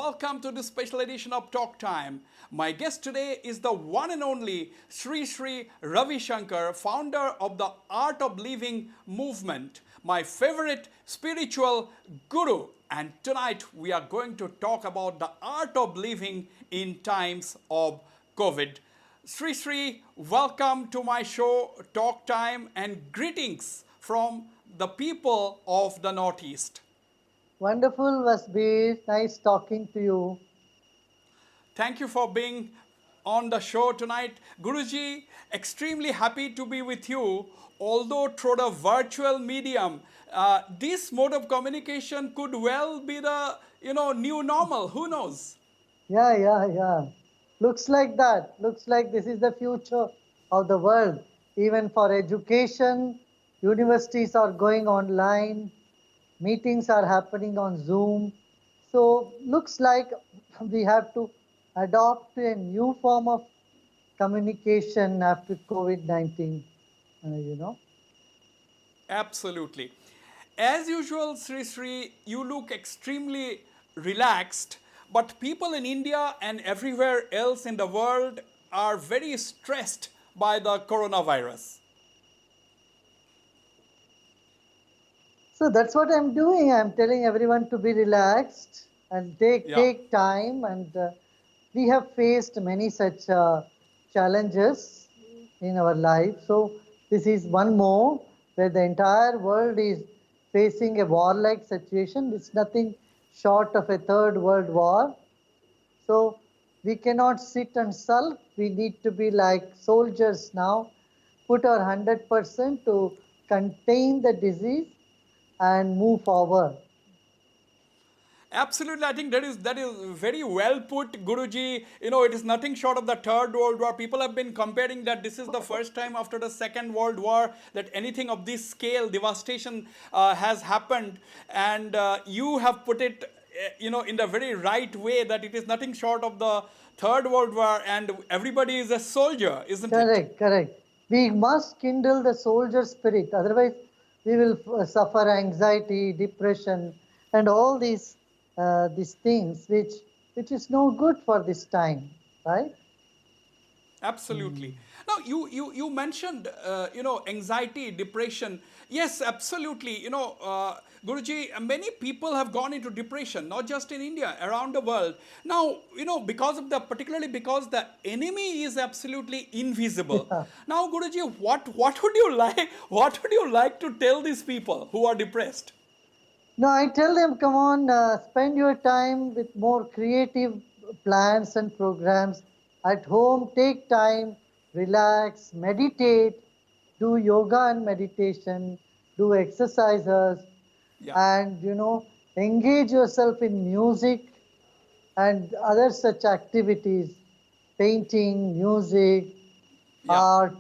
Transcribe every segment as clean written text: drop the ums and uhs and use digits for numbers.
welcome to this special edition of Talk Time. My guest today is the one and only Sri Sri Ravi Shankar, founder of the Art of Living movement, my favorite spiritual guru. And tonight we are going to talk about the art of living in times of COVID. Sri Sri, welcome to my show Talk Time and greetings from the people of the Northeast. Wonderful, Vasbir. Nice talking to you. Thank you for being on the show tonight. Guruji, extremely happy to be with you. Although through the virtual medium, this mode of communication could well be the new normal. Who knows? Yeah. Looks like that. Looks like this is the future of the world. Even for education, universities are going online, meetings are happening on Zoom. So looks like we have to adopt a new form of communication after COVID-19, you know. Absolutely. As usual, Sri Sri, you look extremely relaxed, but people in India and everywhere else in the world are very stressed by the coronavirus. So that's what I'm doing. I'm telling everyone to be relaxed and take Yeah. take time. And we have faced many such challenges in our life. So this is one more where the entire world is facing a warlike situation. It's nothing short of a third world war. So we cannot sit and sulk. We need to be like soldiers now, put our 100% to contain the disease and move forward. Absolutely, I think that is very well put, Guruji. It is nothing short of the Third World War. People have been comparing that this is the first time after the Second World War that anything of this scale, devastation, has happened, and you have put it, in the very right way that it is nothing short of the Third World War, and everybody is a soldier, isn't it? Correct. We must kindle the soldier spirit. Otherwise, we will suffer anxiety, depression, and all these things, which is no good for this time, right? Absolutely. Now, you mentioned, anxiety, depression. Yes, absolutely. Guruji, many people have gone into depression, not just in India, around the world. Now, particularly because the enemy is absolutely invisible. Yeah. Now, Guruji, what would you like? What would you like to tell these people who are depressed? No, I tell them, come on, spend your time with more creative plans and programs at home. Take time, relax, meditate, do yoga and meditation, do exercises, Yeah, and engage yourself in music and other such activities, painting, music, yeah. art.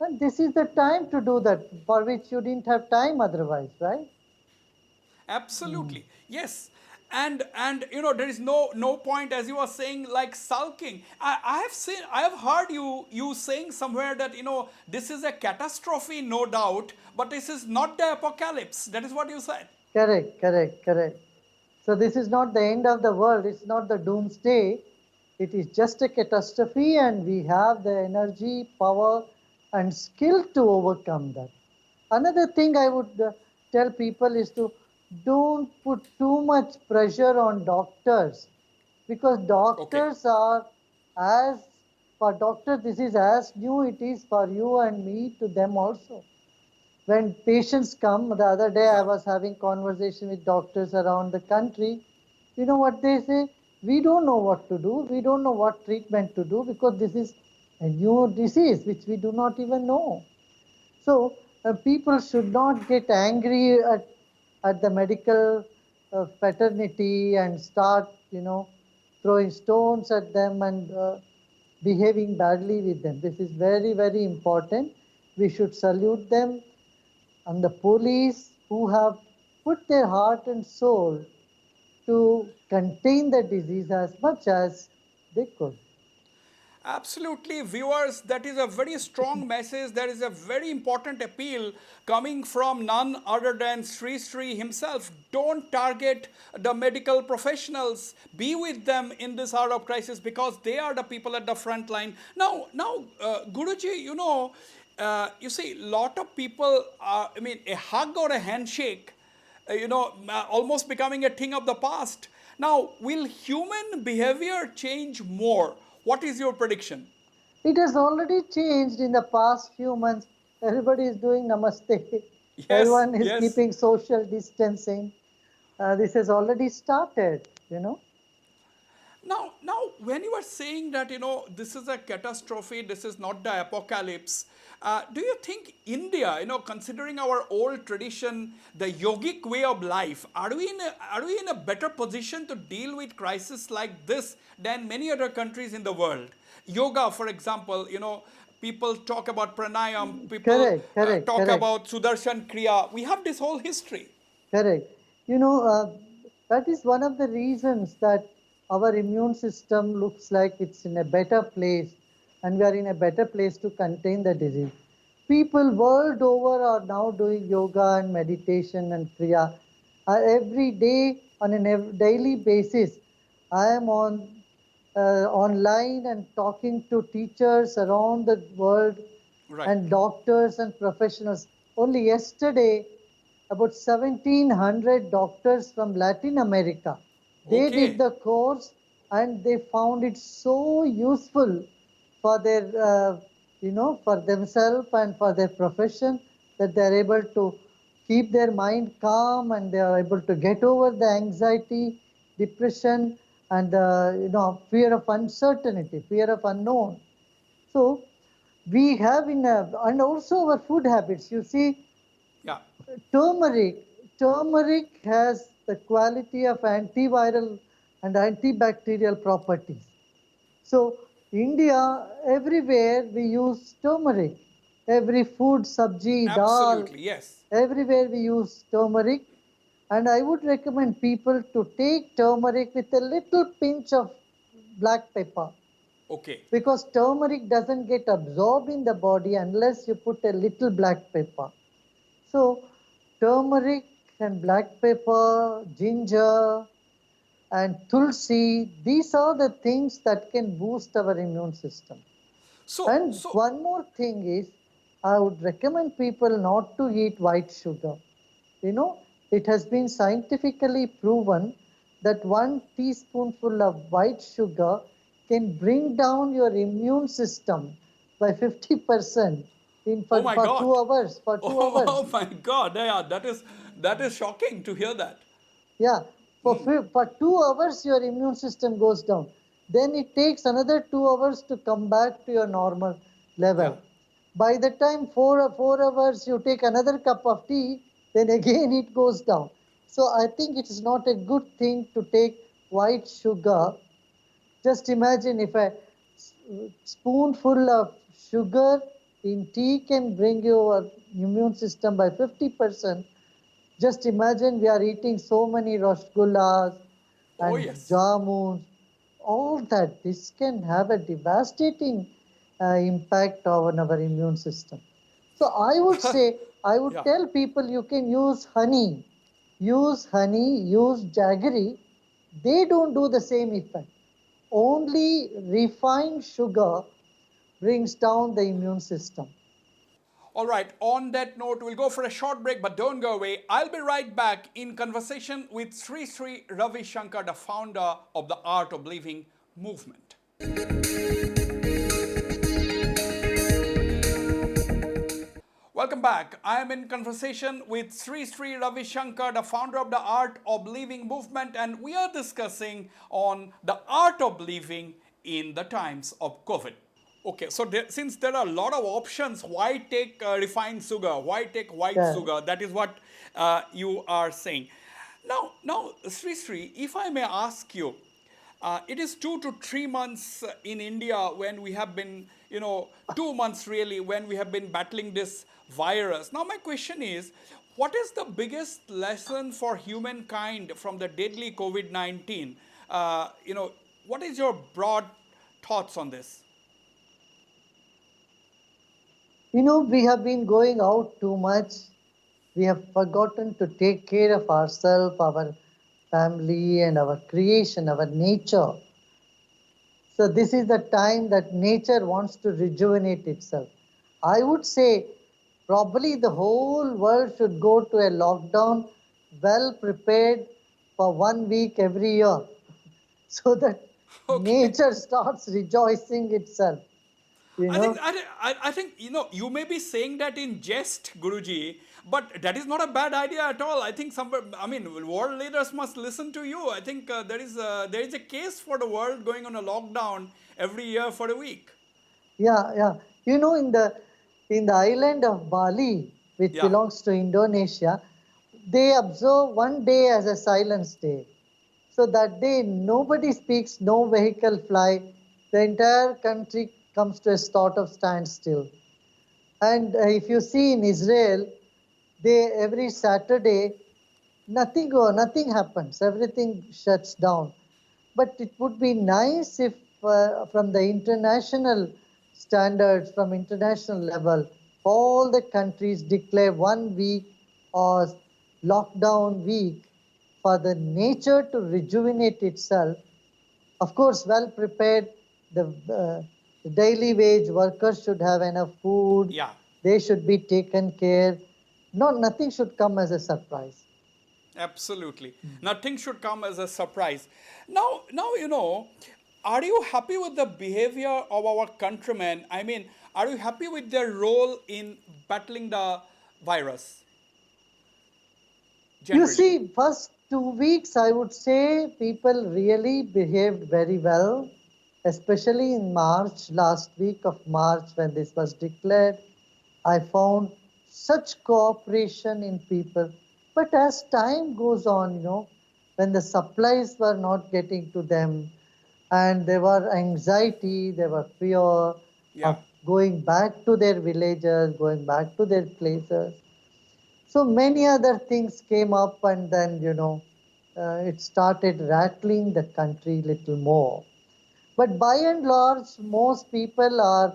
And this is the time to do that, for which you didn't have time otherwise, right? Absolutely. Yes. And there is no point, as you were saying, like sulking. I have heard you saying somewhere that this is a catastrophe, no doubt, but this is not the apocalypse. That is what you said. Correct. So this is not the end of the world. It's not the doomsday. It is just a catastrophe, and we have the energy, power, and skill to overcome that. Another thing I would tell people is to don't put too much pressure on doctors, because Okay. doctors are as for doctors this is as new it is for you and me to them also. When patients come, the other day I Yeah. was having conversation with doctors around the country. You know what they say? We don't know what to do. We don't know what treatment to do because this is a new disease which we do not even know. So people should not get angry at the medical fraternity and start, throwing stones at them and behaving badly with them. This is very important. We should salute them, and the police who have put their heart and soul to contain the disease as much as they could. Absolutely, viewers, that is a very strong message. There is a very important appeal coming from none other than Sri Sri himself. Don't target the medical professionals. Be with them in this hour of crisis because they are the people at the front line. Now, Guruji, you see, lot of people, a hug or a handshake almost becoming a thing of the past. Now, will human behavior change more? What is your prediction? It has already changed in the past few months. Everybody is doing namaste. Yes, Everyone is yes. keeping social distancing. This has already started. Now, when you are saying that this is a catastrophe, this is not the apocalypse, do you think India, considering our old tradition, the yogic way of life, are we in a better position to deal with crisis like this than many other countries in the world? Yoga, for example, people talk about pranayam, people Correct, correct, talk correct. about Sudarshan Kriya. We have this whole history. Correct. You know, that is one of the reasons that our immune system looks like it's in a better place and we are in a better place to contain the disease. People world over are now doing yoga and meditation and kriya. Every day on a daily basis, I am online and talking to teachers around the world Right. and doctors and professionals. Only yesterday, about 1,700 doctors from Latin America. They did Okay. the course and they found it so useful for for themselves and for their profession that they are able to keep their mind calm and they are able to get over the anxiety, depression, and fear of uncertainty, fear of unknown. So we have and also our food habits. You see, Yeah. turmeric. Turmeric has the quality of antiviral and antibacterial properties. So, India, everywhere we use turmeric. Every food, sabji, dal, Absolutely. Yes. everywhere we use turmeric. And I would recommend people to take turmeric with a little pinch of black pepper Okay. because turmeric doesn't get absorbed in the body unless you put a little black pepper. So, turmeric and black pepper, ginger, and tulsi, these are the things that can boost our immune system. So, And so one more thing is, I would recommend people not to eat white sugar. You know, it has been scientifically proven that 1 teaspoonful of white sugar can bring down your immune system by 50% Oh my for God. 2 hours. For two Oh, oh hours. my God. Yeah, that is shocking to hear that. Yeah, for 2 hours your immune system goes down. Then it takes another 2 hours to come back to your normal Yeah. level. By the time 4 hours you take another cup of tea, then again it goes down. So I think it is not a good thing to take white sugar. Just imagine if a spoonful of sugar in tea can bring your immune system by 50%. Just imagine we are eating so many rasgullas Oh and yes. jamuns, all that. This can have a devastating impact on our immune system. So I would Yeah. tell people you can use honey, use jaggery. They don't do the same effect. Only refined sugar brings down the immune system. All right. On that note, we'll go for a short break, but don't go away. I'll be right back in conversation with Sri Sri Ravi Shankar, the founder of the Art of Living movement. Welcome back. I am in conversation with Sri Sri Ravi Shankar, the founder of the Art of Living movement, and we are discussing on the art of living in the times of COVID. Okay, so since there are a lot of options, why take refined sugar? Why take white Yeah. sugar? That is what you are saying. Now, Sri Sri, if I may ask you, it is 2 to 3 months in India when we have been, 2 months really, when we have been battling this virus. Now, my question is, what is the biggest lesson for humankind from the deadly COVID 19? What is your broad thoughts on this? We have been going out too much. We have forgotten to take care of ourselves, our family, and our creation, our nature. So, this is the time that nature wants to rejuvenate itself. I would say probably the whole world should go to a lockdown well prepared for 1 week every year so that Okay. nature starts rejoicing itself. You I think know, I think you may be saying that in jest, Guruji, but that is not a bad idea at all. I think some, I mean, world leaders must listen to you. I think there is a case for the world going on a lockdown every year for a week. yeah, yeah. In the island of Bali, which Yeah. belongs to Indonesia, they observe one day as a silence day. So that day, nobody speaks, no vehicle fly. The entire country comes to a sort of standstill. And if you see in Israel, they every Saturday nothing happens. Everything shuts down. But it would be nice if, from the international standards, from international level, all the countries declare 1 week or lockdown week for the nature to rejuvenate itself. Of course, well prepared. The daily wage workers should have enough food. Yeah. They should be taken care. No, nothing should come as a surprise. Absolutely. Nothing should come as a surprise. Now, are you happy with the behavior of our countrymen? I mean, are you happy with their role in battling the virus You generally? see, first 2 weeks, I would say people really behaved very well, especially in March, last week of March when this was declared. I found such cooperation in people. But as time goes on, when the supplies were not getting to them, and there were anxiety, there were fear Yeah. of going back to their villages, going back to their places. So many other things came up, and then, it started rattling the country little more. But by and large, most people are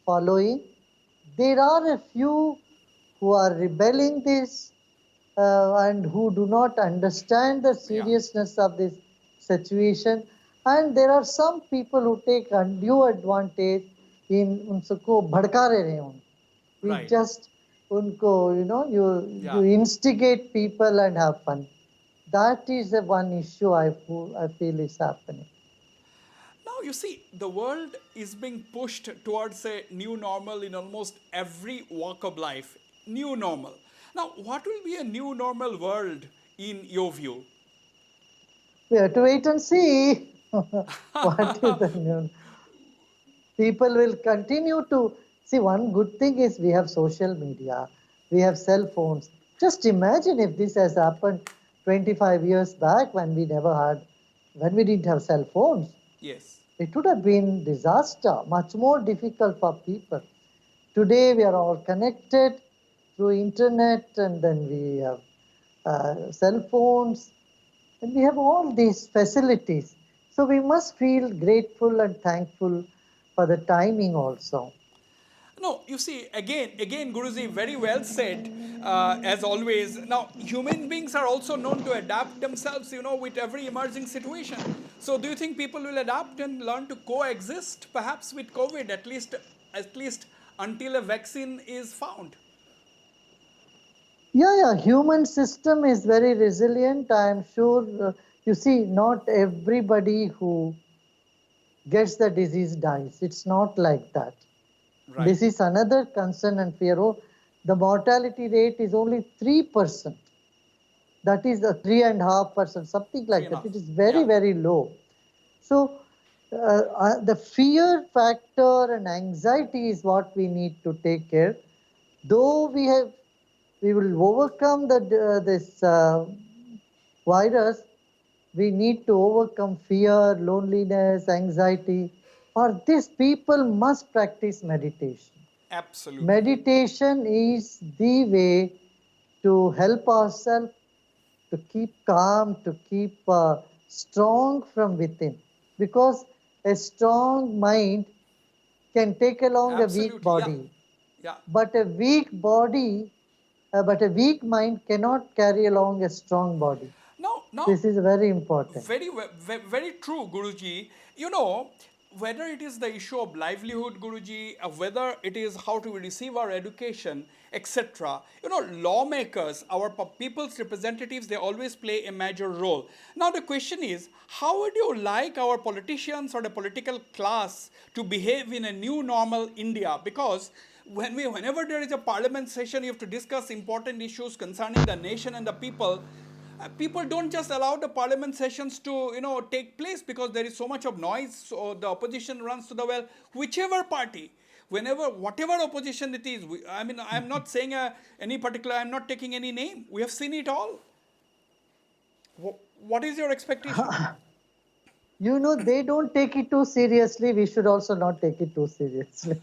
following. There are a few who are rebelling this and who do not understand the Yeah. seriousness of this situation. And there are some people who take undue advantage in उनको भड़का रहे हैं उन we Right. just unko you Yeah. instigate people and have fun. That is the one issue I feel is happening. Now, you see, the world is being pushed towards a new normal in almost every walk of life. New normal. Now, what will be a new normal world in your view? We have to wait and see what is the new. People will continue to see. One good thing is we have social media, we have cell phones. Just imagine if this has happened 25 years back when we didn't have cell phones. Yes. It would have been disaster, much more difficult for people. Today we are all connected through internet, and then we have cell phones, and we have all these facilities. So we must feel grateful and thankful for the timing also. No, you see, again, Guruji, very well said, as always. Now, human beings are also known to adapt themselves, with every emerging situation. So, do you think people will adapt and learn to coexist, perhaps with COVID, at least until a vaccine is found? Yeah, human system is very resilient. I am sure. You see, not everybody who gets the disease dies. It's not like that. Right. This is another concern and fear. Oh, the mortality rate is only 3%. That is a 3.5%, something Three like and a that. half. It is very, Yeah. very low. So, the fear factor and anxiety is what we need to take care. Though we will overcome this virus, we need to overcome fear, loneliness, anxiety. For this, people must practice meditation. Absolutely. Meditation is the way to help ourselves to keep calm, to keep strong from within. Because a strong mind can take along a weak Absolutely. Yeah. body. Yeah. But a weak body, but a weak mind cannot carry along a strong body. Now, This is very important. very true, Guruji. You know, whether it is the issue of livelihood, Guruji, whether it is how to receive our education, etc. You know, lawmakers, our people's representatives, they always play a major role. Now, the question is, how would you like our politicians or the political class to behave in a new normal India? Because whenever there is a parliament session, you have to discuss important issues concerning the nation and the people. People don't just allow the parliament sessions to take place because there is so much of noise, so the opposition runs to the well, whichever party, whenever, whatever opposition it is. I mean, I'm not saying any particular, I'm not taking any name, we have seen it all. What is your expectation? You know, they don't take it too seriously. We should also not take it too seriously.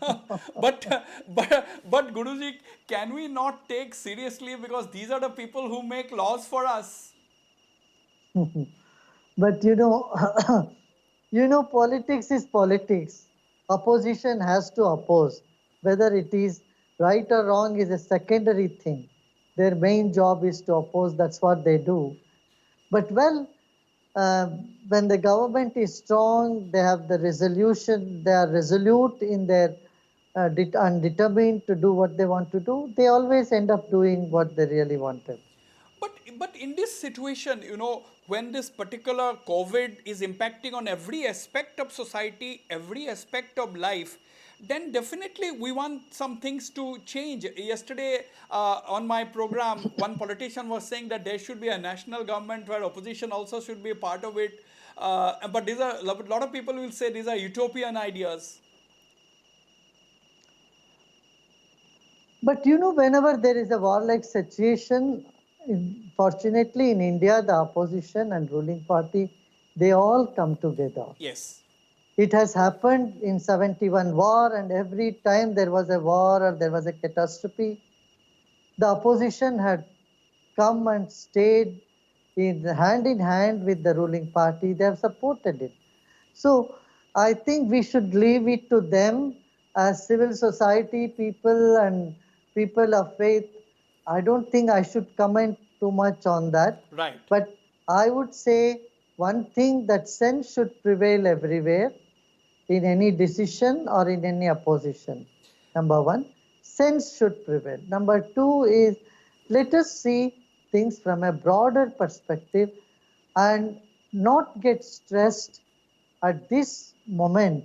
but but Guruji, can we not take seriously, because these are the people who make laws for us? But politics is politics. Opposition has to oppose. Whether it is right or wrong is a secondary thing. Their main job is to oppose. That's what they do. But well, uh, when the government is strong, they have the resolution, they are resolute in their and determined to do what they want to do, they always end up doing what they really wanted. But in this situation, when this particular COVID is impacting on every aspect of society, every aspect of life, then definitely we want some things to change. Yesterday, on my program, one politician was saying that there should be a national government where opposition also should be a part of it. But these are, a lot of people will say these are utopian ideas. But whenever there is a warlike situation, fortunately in India, the opposition and ruling party, they all come together. Yes. It has happened in 71 war, and every time there was a war or there was a catastrophe, the opposition had come and stayed in hand with the ruling party. They have supported it. So I think we should leave it to them as civil society people and people of faith. I don't think I should comment too much on that. Right. But I would say one thing, that sense should prevail everywhere in any decision or in any opposition. Number one, sense should prevail. Number two is, let us see things from a broader perspective and not get stressed at this moment,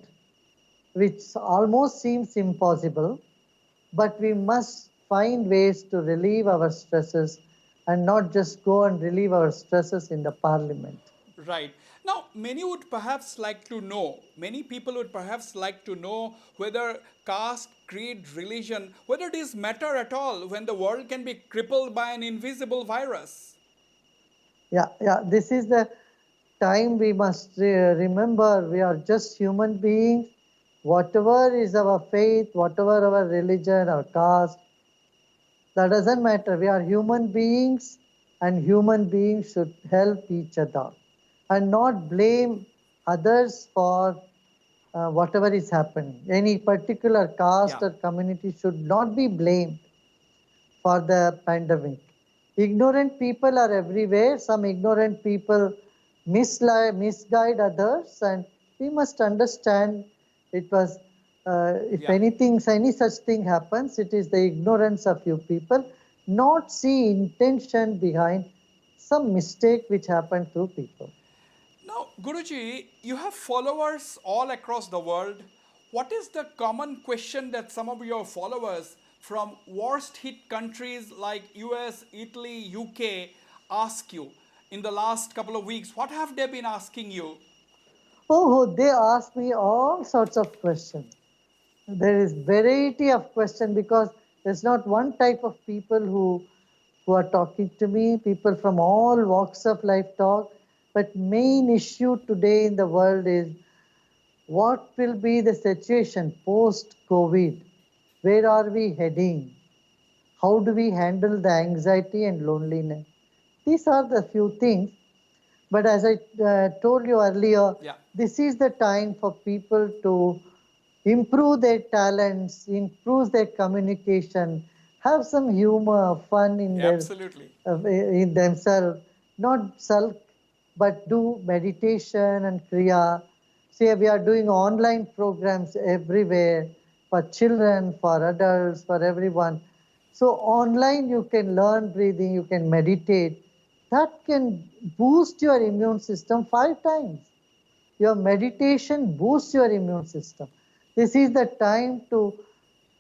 which almost seems impossible, but we must find ways to relieve our stresses and not just go and relieve our stresses in the parliament. Right. Now, many people would perhaps like to know whether caste, creed, religion, whether these matter at all when the world can be crippled by an invisible virus. Yeah, this is the time we must remember we are just human beings. Whatever is our faith, whatever our religion, our caste, that doesn't matter. We are human beings, and human beings should help each other and not blame others for whatever is happening. Any particular caste Yeah. or community should not be blamed for the pandemic. Ignorant people are everywhere. Some ignorant people misguide others, and we must understand it was, if Yeah. anything, any such thing happens, it is the ignorance of you people, not see intention behind some mistake which happened to people. Now, Guruji, you have followers all across the world. What is the common question that some of your followers from worst hit countries like US, Italy, UK ask you in the last couple of weeks? What have they been asking you? Oh, they ask me all sorts of questions. There is variety of question because there's not one type of people who are talking to me. People from all walks of life talk, but main issue today in the world is, what will be the situation post COVID? Where are we heading? How do we handle the anxiety and loneliness? These are the few things. But as I told you earlier, Yeah. this is the time for people to improve their talents, improve their communication, have some humor, fun Absolutely. in themselves, not sulk, but do meditation and kriya. See, we are doing online programs everywhere for children, for adults, for everyone. So online you can learn breathing, you can meditate. That can boost your immune system 5 times. Your meditation boosts your immune system. This is the time to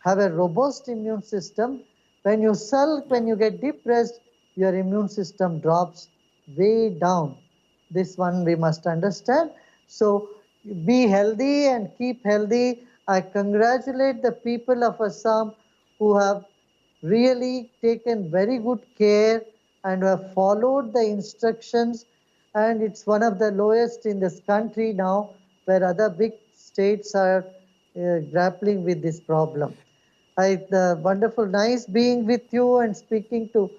have a robust immune system. When you sulk, when you get depressed, your immune system drops way down. This one we must understand. So be healthy and keep healthy. I congratulate the people of Assam who have really taken very good care and have followed the instructions, and it's one of the lowest in this country now, where other big states are grappling with this problem. Wonderful, nice being with you and speaking to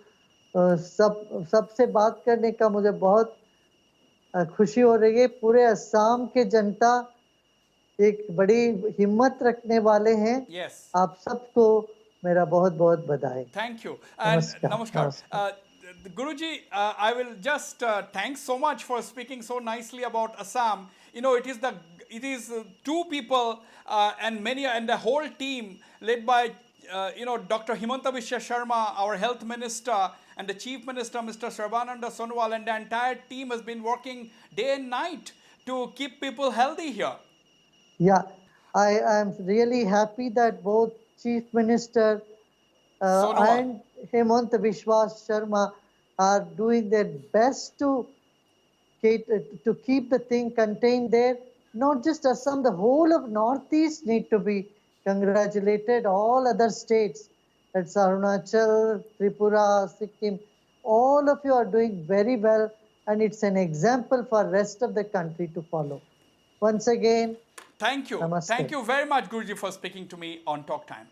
सबसे बात करने का मुझे बहुत खुशी हो रही है. पूरे असम के जनता एक बड़ी हिम्मत रखने वाले हैं. Yes. आप सबको मेरा बहुत बहुत बधाई. Thank you. And Namaskar. namaskar. Namaskar. Guruji, I will just thanks so much for speaking so nicely about Assam. You know, it is two people and many and the whole team led by Dr. Himanta Biswa Sharma, our health minister, and the chief minister, Mr. Sarbananda Sonowal, and the entire team has been working day and night to keep people healthy here. Yeah, I am really happy that both Chief Minister Sonowal. and Hemant Biswa Sharma are doing their best to keep the thing contained there. Not just Assam, the whole of Northeast need to be congratulated. All other states, that's Arunachal, Tripura, Sikkim, all of you are doing very well, and it's an example for rest of the country to follow. Once again, Thank you. Namaste. Thank you very much, Guruji, for speaking to me on Talk Time.